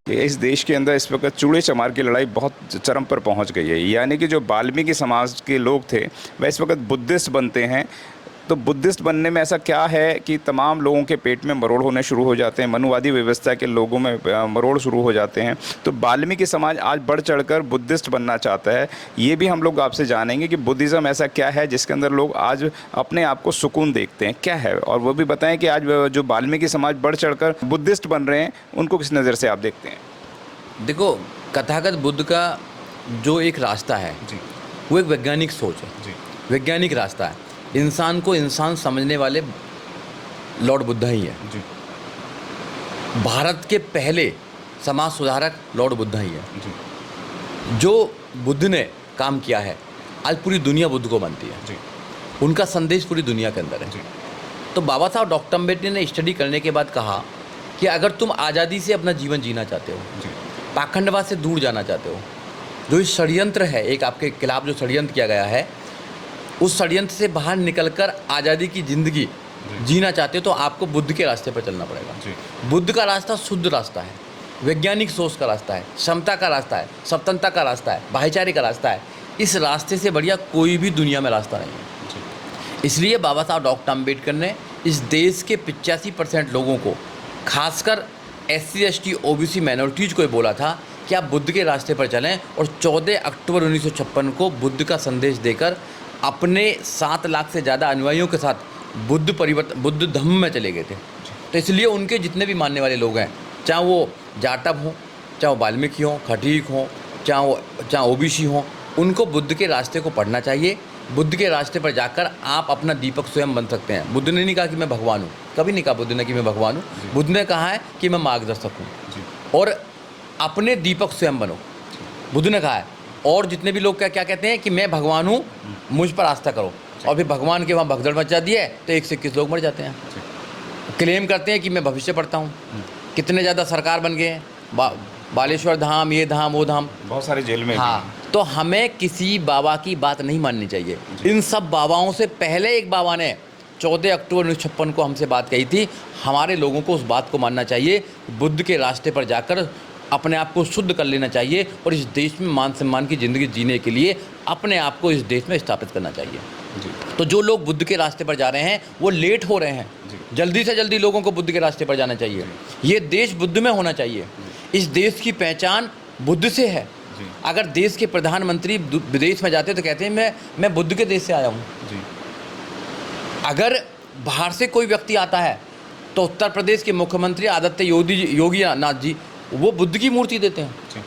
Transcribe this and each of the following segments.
इस देश के अंदर इस वक्त चूड़े चमार की लड़ाई बहुत चरम पर पहुंच गई है। यानी कि जो वाल्मीकि समाज के लोग थे वह इस वक्त बुद्धिस्ट बनते हैं। तो बुद्धिस्ट बनने में ऐसा क्या है कि तमाम लोगों के पेट में मरोड़ होने शुरू हो जाते हैं, मनुवादी व्यवस्था के लोगों में मरोड़ शुरू हो जाते हैं। तो वाल्मीकि समाज आज बढ़ चढ़कर बुद्धिस्ट बनना चाहता है। ये भी हम लोग आपसे जानेंगे कि बुद्धिज़्म ऐसा क्या है जिसके अंदर लोग आज अपने आप को सुकून देखते हैं, क्या है। और वो भी बताएं कि आज जो वाल्मीकि समाज बढ़ चढ़कर बुद्धिस्ट बन रहे हैं उनको किस नज़र से आप देखते हैं। देखो, तथागत बुद्ध का जो एक रास्ता है जी वो एक वैज्ञानिक सोच है, जी वैज्ञानिक रास्ता है। इंसान को इंसान समझने वाले लॉर्ड बुद्धा ही है। जी भारत के पहले समाज सुधारक लॉर्ड बुद्धा ही है। जी जो बुद्ध ने काम किया है आज पूरी दुनिया बुद्ध को मानती है। जी उनका संदेश पूरी दुनिया के अंदर है। जी तो बाबा साहब डॉक्टर अम्बेडकर ने स्टडी करने के बाद कहा कि अगर तुम आज़ादी से अपना जीवन जीना चाहते हो, जी पाखंडवाद से दूर जाना चाहते हो, जो इस षड्यंत्र है, एक आपके खिलाफ जो षड्यंत्र किया गया है, उस षड्यंत्र से बाहर निकलकर आज़ादी की ज़िंदगी जीना चाहते हो, तो आपको बुद्ध के रास्ते पर चलना पड़ेगा। जी बुद्ध का रास्ता शुद्ध रास्ता है, वैज्ञानिक सोच का रास्ता है, समता का रास्ता है, स्वतंत्रता का रास्ता है, भाईचारे का रास्ता है। इस रास्ते से बढ़िया कोई भी दुनिया में रास्ता नहीं है। जी इसलिए बाबा साहब डॉक्टर अम्बेडकर ने इस देश के 85% लोगों को, खासकर SC ST OBC माइनॉरिटीज़ को बोला था कि आप बुद्ध के रास्ते पर चलें, और 14 अक्टूबर 1956 को बुद्ध का संदेश देकर अपने 7 लाख से ज़्यादा अनुयायियों के साथ बुद्ध धम्म में चले गए थे। तो इसलिए उनके जितने भी मानने वाले लोग हैं, चाहे वो जाटव हों, चाहे वो वाल्मीकि हों, खटीक हों, चाहे OBC हों, उनको बुद्ध के रास्ते को पढ़ना चाहिए। बुद्ध के रास्ते पर जाकर आप अपना दीपक स्वयं बन सकते हैं। बुद्ध ने नहीं कहा कि मैं भगवान हूँ, कभी नहीं कहा बुद्ध ने कि मैं भगवान हूँ। बुद्ध ने कहा है कि मैं मार्गदर्शक हूँ, और अपने दीपक स्वयं बनो, बुद्ध ने कहा है। और जितने भी लोग क्या कहते हैं कि मैं भगवान हूँ, मुझ पर आस्था करो, और फिर भगवान के वहाँ भगदड़ मचा दिए तो 1 से 21 लोग मर जाते हैं। क्लेम करते हैं कि मैं भविष्य पढ़ता हूँ, कितने ज़्यादा सरकार बन गए हैं, बालेश्वर धाम, ये धाम, वो धाम, बहुत सारे जेल में। हाँ, तो हमें किसी बाबा की बात नहीं माननी चाहिए। इन सब बाबाओं से पहले एक बाबा ने 14 अक्टूबर 1956 को हमसे बात कही थी। हमारे लोगों को उस बात को मानना चाहिए, बुद्ध के रास्ते पर जाकर अपने आप को शुद्ध कर लेना चाहिए, और इस देश में मान सम्मान की ज़िंदगी जीने के लिए अपने आप को इस देश में स्थापित करना चाहिए। जी तो जो लोग बुद्ध के रास्ते पर जा रहे हैं वो लेट हो रहे हैं। जल्दी से जल्दी लोगों को बुद्ध के रास्ते पर जाना चाहिए। ये देश बुद्ध में होना चाहिए। इस देश की पहचान बुद्ध से है। अगर देश के प्रधानमंत्री विदेश में जाते तो कहते हैं मैं बुद्ध के देश से आया हूँ। जी अगर बाहर से कोई व्यक्ति आता है तो उत्तर प्रदेश के मुख्यमंत्री आदित्य योगी नाथ जी वो बुद्ध की मूर्ति देते हैं। जी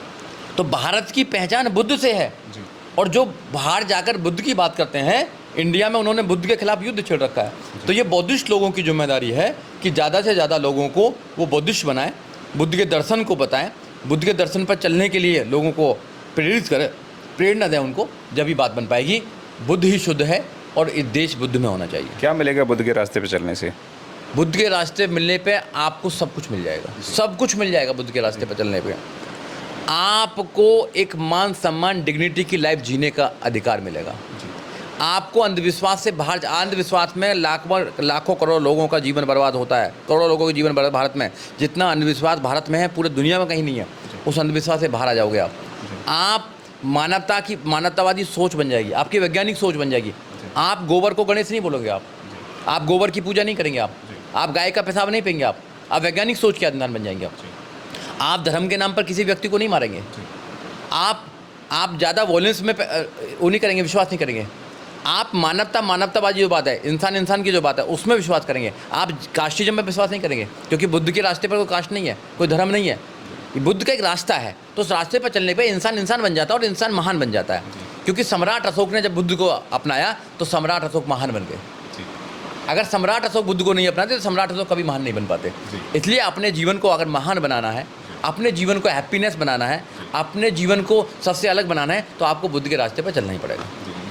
तो भारत की पहचान बुद्ध से है। जी और जो बाहर जाकर बुद्ध की बात करते हैं, इंडिया में उन्होंने बुद्ध के खिलाफ युद्ध छेड़ रखा है। तो ये बौद्धिस्ट लोगों की जिम्मेदारी है कि ज़्यादा से ज़्यादा लोगों को वो बौद्धिस्ट बनाएं, बुद्ध के दर्शन को बताएं, बुद्ध के दर्शन पर चलने के लिए लोगों को प्रेरित करें, प्रेरणा दें उनको, जब भी बात बन पाएगी। बुद्ध ही शुद्ध है और इस देश बुद्ध में होना चाहिए। क्या मिलेगा बुद्ध के रास्ते पर चलने से? बुद्ध के रास्ते मिलने पे आपको सब कुछ मिल जाएगा, सब कुछ मिल जाएगा। बुद्ध के रास्ते पर चलने पे आपको एक मान सम्मान, डिग्निटी की लाइफ जीने का अधिकार मिलेगा। आपको अंधविश्वास से बाहर, अंधविश्वास में लाखों करोड़ों लोगों का जीवन बर्बाद होता है, करोड़ों लोगों का जीवन बर्बाद भारत में। जितना अंधविश्वास भारत में है पूरे दुनिया में कहीं नहीं है। उस अंधविश्वास से बाहर आ जाओगे आप मानवतावादी सोच बन जाएगी, आपकी वैज्ञानिक सोच बन जाएगी। आप गोबर को गणेश नहीं बोलोगे, आप गोबर की पूजा नहीं करेंगे, आप गाय का पेशाब नहीं पिएंगे, आप वैज्ञानिक सोच के इंसान बन जाएंगे। आप धर्म के नाम पर किसी व्यक्ति को नहीं मारेंगे, आप ज़्यादा वॉयलेंस में वो नहीं करेंगे, विश्वास नहीं करेंगे। आप मानवतावादी जो बात है, इंसान की जो बात है उसमें विश्वास करेंगे। आप कास्टिज्म में विश्वास नहीं करेंगे, क्योंकि बुद्ध के रास्ते पर कोई कास्ट नहीं है, कोई धर्म नहीं है। ये बुद्ध का एक रास्ता है। तो उस रास्ते पर चलने पे इंसान बन जाता है और इंसान महान बन जाता है। क्योंकि सम्राट अशोक ने जब बुद्ध को अपनाया तो सम्राट अशोक महान बन गए। अगर सम्राट अशोक बुद्ध को नहीं अपनाते तो सम्राट अशोक कभी महान नहीं बन पाते। इसलिए अपने जीवन को अगर महान बनाना है, अपने जीवन को हैप्पीनेस बनाना है, अपने जीवन को सबसे अलग बनाना है, तो आपको बुद्ध के रास्ते पर चलना ही पड़ेगा।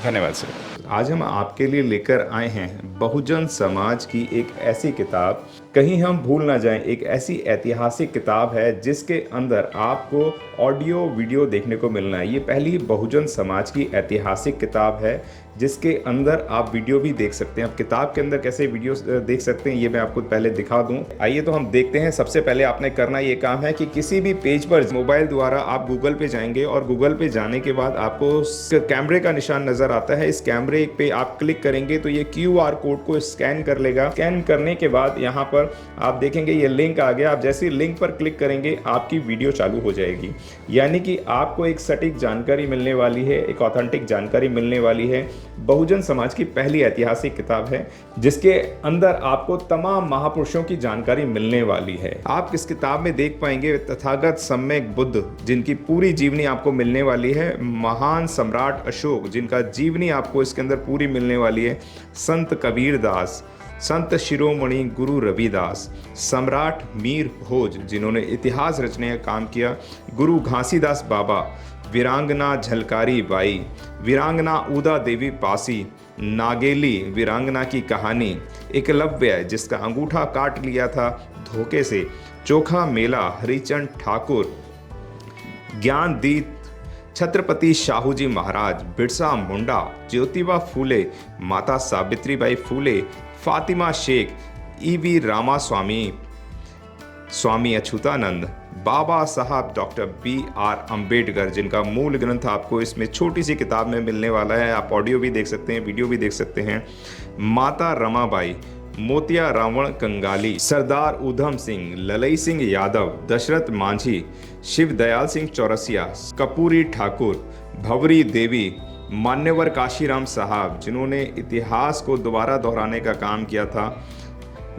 धन्यवाद सर। आज हम आपके लिए लेकर आए हैं बहुजन समाज की एक ऐसी किताब कहीं हम भूल ना जाएं, एक ऐसी ऐतिहासिक किताब है जिसके अंदर आपको ऑडियो वीडियो देखने को मिलना है। ये पहली बहुजन समाज की ऐतिहासिक किताब है जिसके अंदर आप वीडियो भी देख सकते हैं। अब किताब के अंदर कैसे वीडियो देख सकते हैं ये मैं आपको पहले दिखा दूं। आइए तो हम देखते हैं। सबसे पहले आपने करना ये काम है कि किसी भी पेज पर मोबाइल द्वारा आप गूगल पे जाएंगे और गूगल पे जाने के बाद आपको कैमरे का निशान नजर आता है। इस कैमरे पे आप क्लिक करेंगे तो ये QR कोड को स्कैन कर लेगा। स्कैन करने के बाद यहाँ पर आप देखेंगे ये लिंक आ गया। आप जैसे लिंक पर क्लिक करेंगे आपकी वीडियो चालू हो जाएगी, यानी कि आपको एक सटीक जानकारी मिलने वाली है, एक ऑथेंटिक जानकारी मिलने वाली है। बहुजन समाज की पहली ऐतिहासिक किताब है जिसके अंदर आपको तमाम महापुरुषों की जानकारी मिलने वाली है। आप इस किताब में देख पाएंगे तथागत सम्यक बुद्ध जिनकी पूरी जीवनी आपको मिलने वाली है, महान सम्राट अशोक जिनका जीवनी आपको इसके अंदर पूरी मिलने वाली है, संत कबीर दास, संत शिरोमणि गुरु रविदास, सम्राट मीर भोज जिन्होंने इतिहास रचने का काम किया, गुरु घासीदास बाबा, वीरांगना झलकारी बाई, वीरांगना उदा देवी पासी, नागेली वीरांगना की कहानी, एकलव्य जिसका अंगूठा काट लिया था धोखे से, चोखा मेला हरिचंद ठाकुर, ज्ञानदीप छत्रपति शाहूजी महाराज, बिरसा मुंडा, ज्योतिबा फूले, माता सावित्रीबाई फूले, फातिमा शेख, EV रामास्वामी, स्वामी अच्युतानंद, बाबा साहब डॉक्टर BR अम्बेडकर जिनका मूल ग्रंथ आपको इसमें छोटी सी किताब में मिलने वाला है। आप ऑडियो भी देख सकते हैं, वीडियो भी देख सकते हैं। माता रमाबाई, मोतिया रावण कंगाली, सरदार उधम सिंह, ललई सिंह यादव, दशरथ मांझी, शिव दयाल सिंह चौरसिया, कपूरी ठाकुर, भंवरी देवी, मान्यवर काशीराम साहब जिन्होंने इतिहास को दोबारा दोहराने का काम किया था,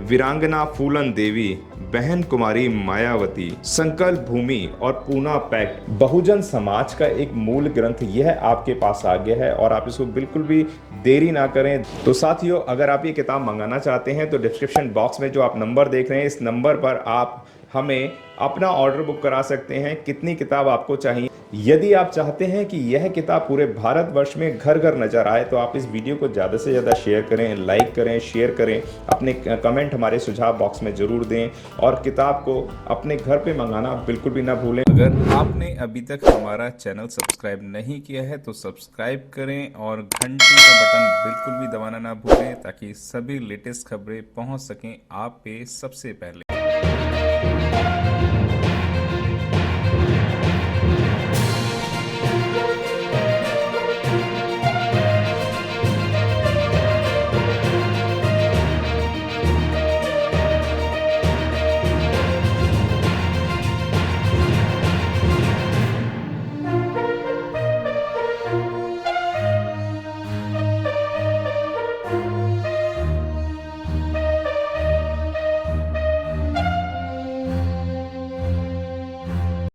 वीरांगना फूलन देवी, बहन कुमारी मायावती, संकल्प भूमि और पूना पैक्ट। बहुजन समाज का एक मूल ग्रंथ यह आपके पास आ गया है और आप इसको बिल्कुल भी देरी ना करें। तो साथियों, अगर आप ये किताब मंगाना चाहते हैं तो डिस्क्रिप्शन बॉक्स में जो आप नंबर देख रहे हैं इस नंबर पर आप हमें अपना ऑर्डर बुक करा सकते हैं। कितनी किताब आपको चाहिए? यदि आप चाहते हैं कि यह किताब पूरे भारतवर्ष में घर घर नजर आए तो आप इस वीडियो को ज़्यादा से ज़्यादा शेयर करें, लाइक करें, शेयर करें, अपने कमेंट हमारे सुझाव बॉक्स में ज़रूर दें और किताब को अपने घर पे मंगाना बिल्कुल भी ना भूलें। अगर आपने अभी तक हमारा चैनल सब्सक्राइब नहीं किया है तो सब्सक्राइब करें और घंटी का बटन बिल्कुल भी दबाना ना भूलें ताकि सभी लेटेस्ट खबरें पहुँच सकें आप पे सबसे पहले।